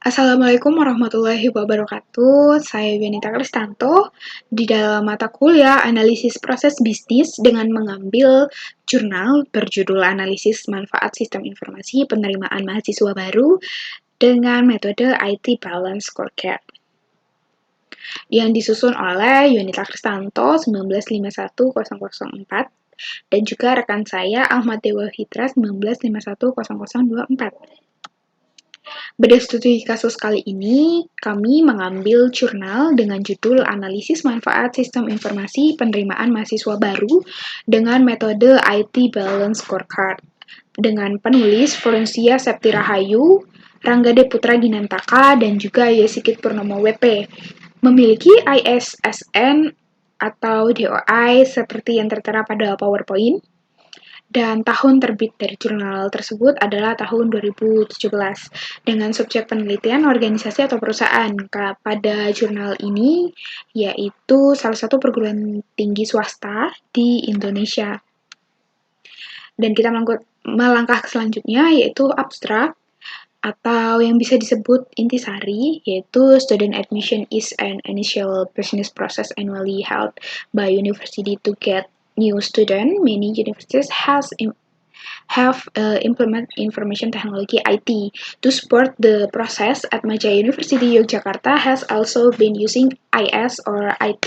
Assalamualaikum warahmatullahi wabarakatuh. Saya Benita Kristanto di dalam mata kuliah Analisis Proses Bisnis dengan mengambil jurnal berjudul Analisis Manfaat Sistem Informasi Penerimaan Mahasiswa Baru dengan metode IT Balance Scorecard yang disusun oleh Yunita Kristanto 1951-004 dan juga rekan saya Ahmad Dewa Fitra 1951-0024. Bedah studi kasus kali ini, kami mengambil jurnal dengan judul Analisis Manfaat Sistem Informasi Penerimaan Mahasiswa Baru dengan metode IT Balance Scorecard dengan penulis Florencia Septi Rahayu, Ranggade Putra Ginantaka, dan juga Yesikit Purnomo WP. Memiliki ISSN atau DOI seperti yang tertera pada PowerPoint. Dan tahun terbit dari jurnal tersebut adalah tahun 2017 dengan subjek penelitian organisasi atau perusahaan. Pada jurnal ini yaitu salah satu perguruan tinggi swasta di Indonesia. Dan kita melangkah ke selanjutnya yaitu abstrak atau yang bisa disebut intisari, yaitu student admission is an initial business process annually held by university to get new student. Many universities have implement information technology IT to support the process. At Atmajaya University Yogyakarta has also been using IS or IT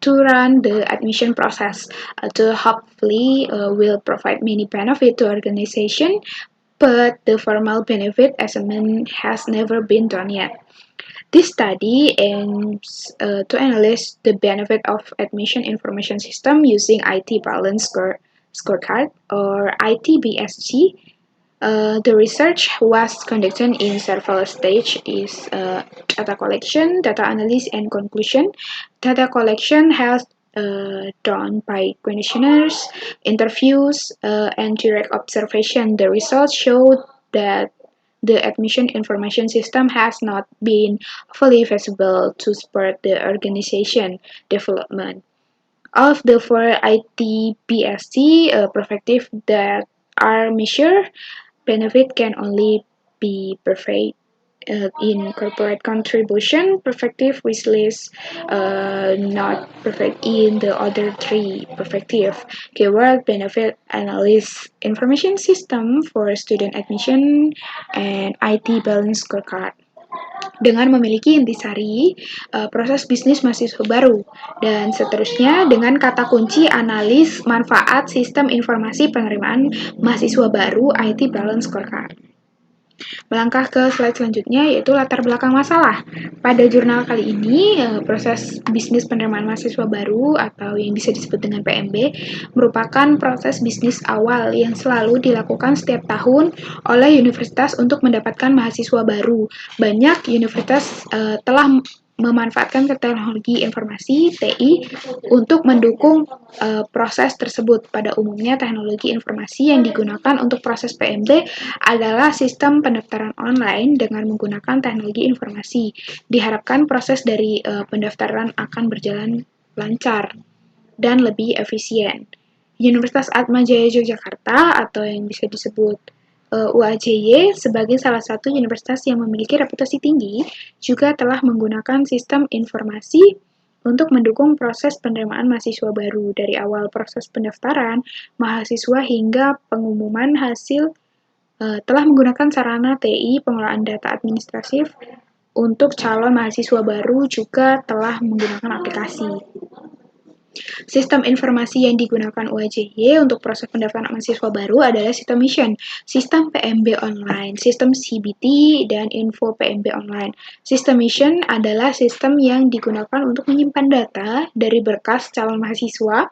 to run the admission process to hopefully will provide many benefit to organization, but the formal benefit assessment has never been done yet. This study aims to analyze the benefit of admission information system using IT Balance Scorecard or ITBSG. The research was conducted in several stages: data collection, data analysis, and conclusion. Data collection has done by questionnaires, interviews, and direct observation. The results showed that the admission information system has not been fully feasible to support the organization development. Of the four ITBSC perspectives that are measured, benefit can only be perfect in corporate contribution perspective, which is not perfect in the other three perspective. Keyword benefit analysis, information system for student admission, and IT balance scorecard. Dengan memiliki intisari proses bisnis mahasiswa baru, dan seterusnya dengan kata kunci analis manfaat sistem informasi penerimaan mahasiswa baru IT Balance Scorecard. Melangkah ke slide selanjutnya yaitu latar belakang masalah. Pada jurnal kali ini, proses bisnis penerimaan mahasiswa baru atau yang bisa disebut dengan PMB merupakan proses bisnis awal yang selalu dilakukan setiap tahun oleh universitas untuk mendapatkan mahasiswa baru. Banyak universitas telah memanfaatkan teknologi informasi (TI) untuk mendukung proses tersebut. Pada umumnya, teknologi informasi yang digunakan untuk proses PMB adalah sistem pendaftaran online dengan menggunakan teknologi informasi. Diharapkan proses dari pendaftaran akan berjalan lancar dan lebih efisien. Universitas Atmajaya Yogyakarta atau yang bisa disebut UAJY sebagai salah satu universitas yang memiliki reputasi tinggi juga telah menggunakan sistem informasi untuk mendukung proses penerimaan mahasiswa baru dari awal proses pendaftaran mahasiswa hingga pengumuman hasil. Telah menggunakan sarana TI pengelolaan data administratif untuk calon mahasiswa baru juga telah menggunakan aplikasi. Sistem informasi yang digunakan UAJY untuk proses pendaftaran mahasiswa baru adalah sistem Mission, sistem PMB online, sistem CBT, dan info PMB online. Sistem Mission adalah sistem yang digunakan untuk menyimpan data dari berkas calon mahasiswa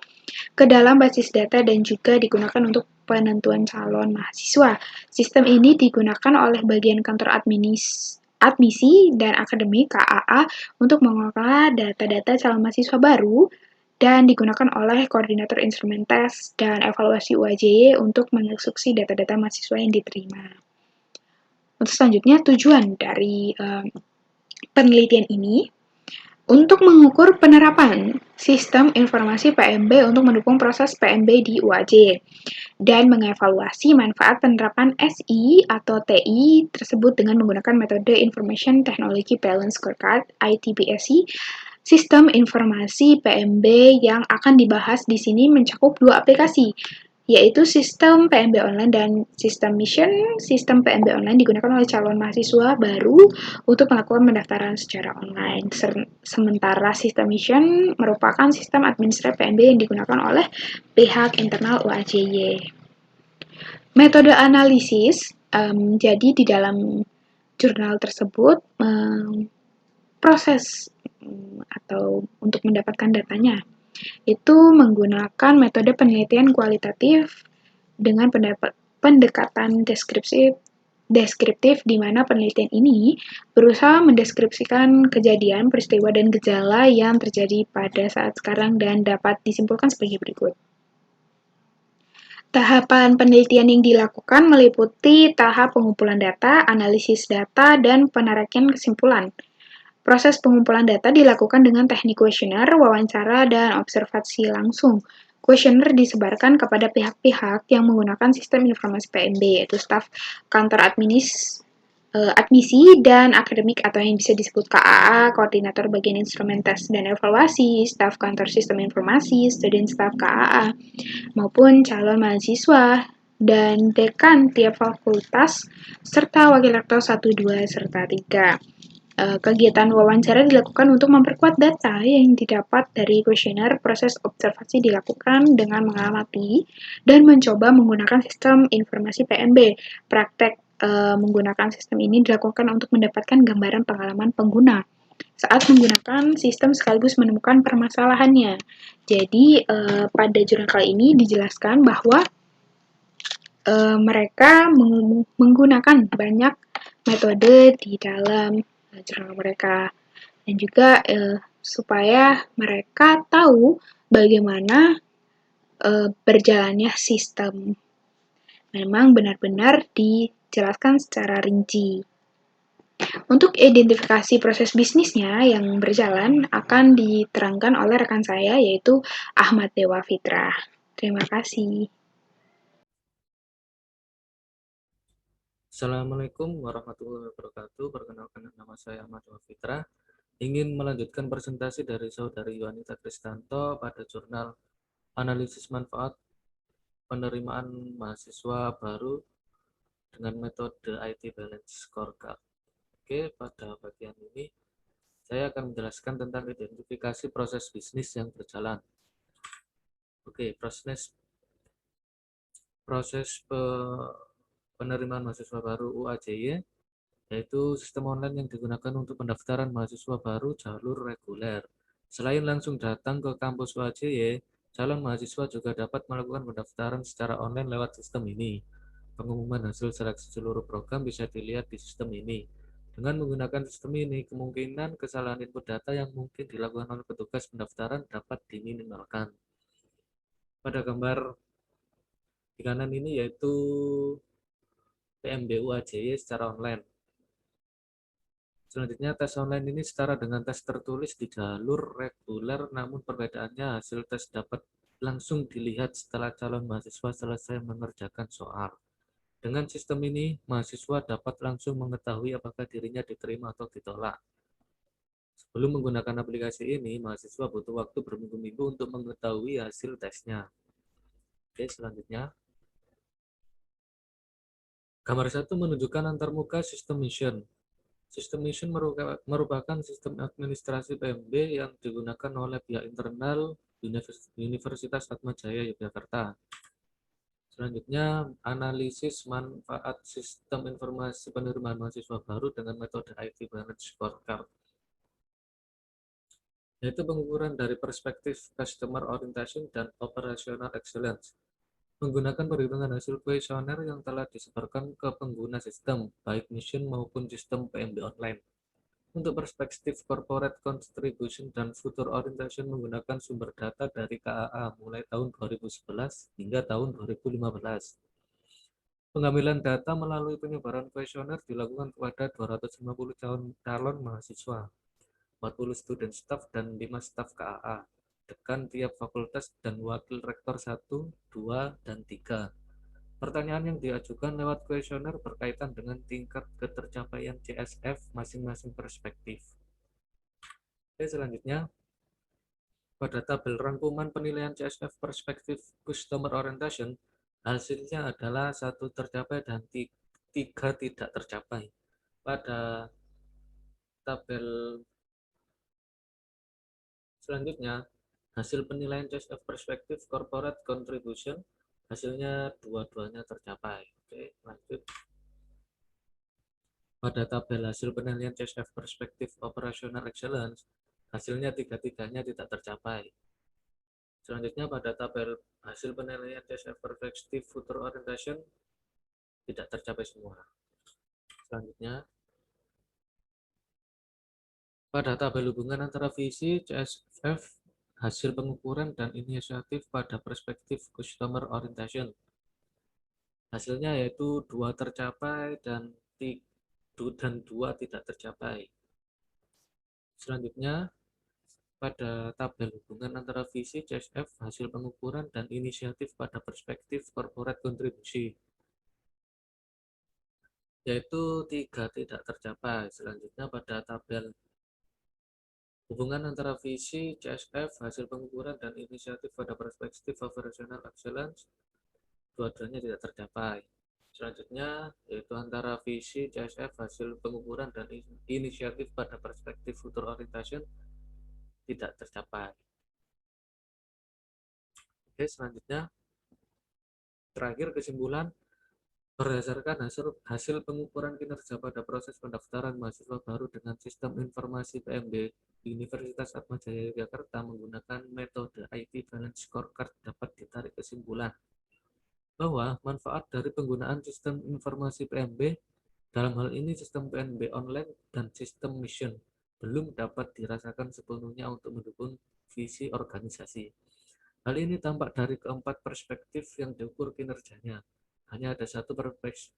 ke dalam basis data dan juga digunakan untuk penentuan calon mahasiswa. Sistem ini digunakan oleh bagian kantor admisi dan akademik KAA untuk mengelola data-data calon mahasiswa baru dan digunakan oleh koordinator instrumen tes dan evaluasi UAJY untuk menginstruksi data-data mahasiswa yang diterima. Untuk selanjutnya, tujuan dari penelitian ini Untuk mengukur penerapan sistem informasi PMB untuk mendukung proses PMB di UAJ dan mengevaluasi manfaat penerapan SI atau TI tersebut dengan menggunakan metode Information Technology Balance Scorecard (ITBSC). Sistem informasi PMB yang akan dibahas di sini mencakup dua aplikasi, yaitu sistem PMB online dan sistem mission. Sistem PMB online digunakan oleh calon mahasiswa baru untuk melakukan pendaftaran secara online. Sementara sistem mission merupakan sistem administrasi PMB yang digunakan oleh pihak internal UAJY. Metode analisis, jadi di dalam jurnal tersebut, proses atau untuk mendapatkan datanya itu menggunakan metode penelitian kualitatif dengan pendekatan deskriptif di mana penelitian ini berusaha mendeskripsikan kejadian, peristiwa, dan gejala yang terjadi pada saat sekarang dan dapat disimpulkan sebagai berikut. Tahapan penelitian yang dilakukan meliputi tahap pengumpulan data, analisis data, dan penarikan kesimpulan. Proses pengumpulan data dilakukan dengan teknik kuesioner, wawancara, dan observasi langsung. Kuesioner disebarkan kepada pihak-pihak yang menggunakan sistem informasi PMB, yaitu staf kantor admisi dan akademik atau yang bisa disebut KAA, koordinator bagian instrumen tes dan evaluasi, staf kantor sistem informasi, student staff KAA, maupun calon mahasiswa dan dekan tiap fakultas, serta wakil rektor 1, 2, serta 3. Kegiatan wawancara dilakukan untuk memperkuat data yang didapat dari kuesioner. Proses observasi dilakukan dengan mengamati dan mencoba menggunakan sistem informasi PMB. Praktek menggunakan sistem ini dilakukan untuk mendapatkan gambaran pengalaman pengguna saat menggunakan sistem sekaligus menemukan permasalahannya. Jadi, pada jurnal kali ini dijelaskan bahwa mereka menggunakan banyak metode di dalam jurnal mereka, dan juga supaya mereka tahu bagaimana berjalannya sistem. Memang benar-benar dijelaskan secara rinci. Untuk identifikasi proses bisnisnya yang berjalan akan diterangkan oleh rekan saya, yaitu Ahmad Dewa Fitra. Terima kasih. Assalamualaikum warahmatullahi wabarakatuh. Perkenalkan, nama saya Ahmad Dewa Fitra. Ingin melanjutkan presentasi dari saudari Yuanita Kristanto pada jurnal Analisis Manfaat Penerimaan Mahasiswa Baru dengan metode IT Balance Scorecard. Oke, pada bagian ini saya akan menjelaskan tentang identifikasi proses bisnis yang berjalan. Oke, proses penerimaan mahasiswa baru UAJY, yaitu sistem online yang digunakan untuk pendaftaran mahasiswa baru jalur reguler. Selain langsung datang ke kampus UAJY, calon mahasiswa juga dapat melakukan pendaftaran secara online lewat sistem ini. Pengumuman hasil seleksi seluruh program bisa dilihat di sistem ini. Dengan menggunakan sistem ini, kemungkinan kesalahan input data yang mungkin dilakukan oleh petugas pendaftaran dapat diminimalkan. Pada gambar di kanan ini yaitu PMB UAJY secara online. Selanjutnya, tes online ini setara dengan tes tertulis di jalur reguler, namun perbedaannya hasil tes dapat langsung dilihat setelah calon mahasiswa selesai mengerjakan soal. Dengan sistem ini, mahasiswa dapat langsung mengetahui apakah dirinya diterima atau ditolak. Sebelum menggunakan aplikasi ini, mahasiswa butuh waktu berminggu-minggu untuk mengetahui hasil tesnya. Oke, selanjutnya. Gambar 1 menunjukkan antarmuka sistem mission. Sistem mission merupakan sistem administrasi PMB yang digunakan oleh pihak internal Universitas Atmajaya Yogyakarta. Selanjutnya, analisis manfaat sistem informasi penerimaan mahasiswa baru dengan metode IT Balance Scorecard, yaitu pengukuran dari perspektif Customer Orientation dan Operational Excellence. Menggunakan perhitungan hasil kuesioner yang telah disebarkan ke pengguna sistem, baik mission maupun sistem PMB online. Untuk perspektif Corporate Contribution dan Future Orientation menggunakan sumber data dari KAA mulai tahun 2011 hingga tahun 2015. Pengambilan data melalui penyebaran kuesioner dilakukan kepada 250 calon mahasiswa. 40 student staff, dan 5 staff KAA, dekan tiap fakultas, dan wakil rektor 1, 2, dan 3. Pertanyaan yang diajukan lewat kuesioner berkaitan dengan tingkat ketercapaian CSF masing-masing perspektif. Oke, selanjutnya, pada tabel rangkuman penilaian CSF perspektif Customer Orientation, hasilnya adalah 1 tercapai dan 3 tidak tercapai. Pada tabel selanjutnya, hasil penilaian CSF perspektif Corporate Contribution, hasilnya dua-duanya tercapai. Oke, lanjut. Pada tabel hasil penilaian CSF perspektif Operational Excellence, hasilnya tiga-tiganya tidak tercapai. Selanjutnya, pada tabel hasil penilaian CSF perspektif Future Orientation, tidak tercapai semua. Selanjutnya, pada tabel hubungan antara visi CSF, hasil pengukuran, dan inisiatif pada perspektif Customer Orientation, hasilnya yaitu 2 tercapai dan 2 tidak tercapai. Selanjutnya, pada tabel hubungan antara visi CSF, hasil pengukuran, dan inisiatif pada perspektif corporate kontribusi, yaitu 3 tidak tercapai. Selanjutnya, pada tabel hubungan antara visi CSF, hasil pengukuran, dan inisiatif pada perspektif operational excellence, dua-duanya tidak tercapai. Selanjutnya, yaitu antara visi CSF, hasil pengukuran, dan inisiatif pada perspektif future orientation, tidak tercapai. Oke, selanjutnya, terakhir kesimpulan, berdasarkan hasil pengukuran kinerja pada proses pendaftaran mahasiswa baru dengan sistem informasi PMB Universitas Atmajaya Yogyakarta menggunakan metode IT Balance Scorecard, dapat ditarik kesimpulan bahwa manfaat dari penggunaan sistem informasi PMB, dalam hal ini sistem PNB online dan sistem mission, belum dapat dirasakan sepenuhnya untuk mendukung visi organisasi. Hal ini tampak dari keempat perspektif yang diukur kinerjanya. Hanya ada satu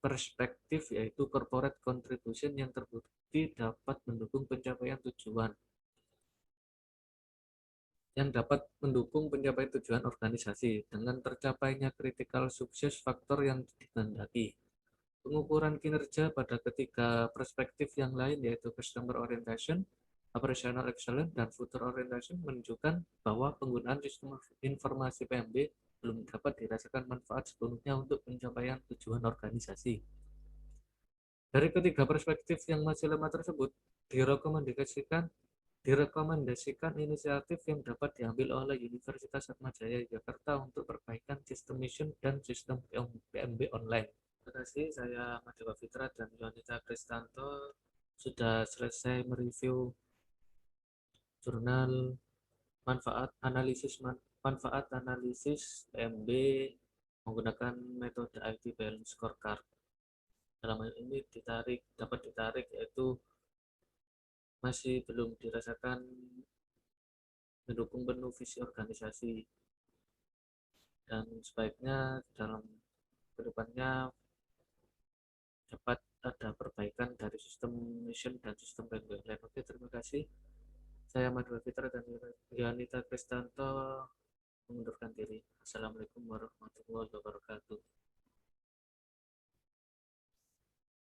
perspektif, yaitu corporate contribution, yang terbukti dapat mendukung pencapaian tujuan organisasi dengan tercapainya critical success factor yang dikehendaki. Pengukuran kinerja pada ketiga perspektif yang lain, yaitu customer orientation, operational excellence, dan future orientation, menunjukkan bahwa penggunaan sistem informasi PMB belum dapat dirasakan manfaat sepenuhnya untuk pencapaian tujuan organisasi. Dari ketiga perspektif yang masih lemah tersebut, direkomendasikan inisiatif yang dapat diambil oleh Universitas Atmajaya Jakarta untuk perbaikan sistem mission dan sistem PMB online. Terima kasih, saya Madhawa Fitra dan Yonita Kristanto sudah selesai mereview jurnal manfaat analisis PMB menggunakan metode IT Balance Scorecard. Dalam hal ini dapat ditarik yaitu masih belum dirasakan mendukung penuh visi organisasi, dan sebaiknya dalam kedepannya dapat ada perbaikan dari sistem mission dan sistem PMB lain. Oke, terima kasih. Saya Madhwa Fitra dan Yonita Kristanto mengundurkan diri. Assalamualaikum warahmatullahi wabarakatuh.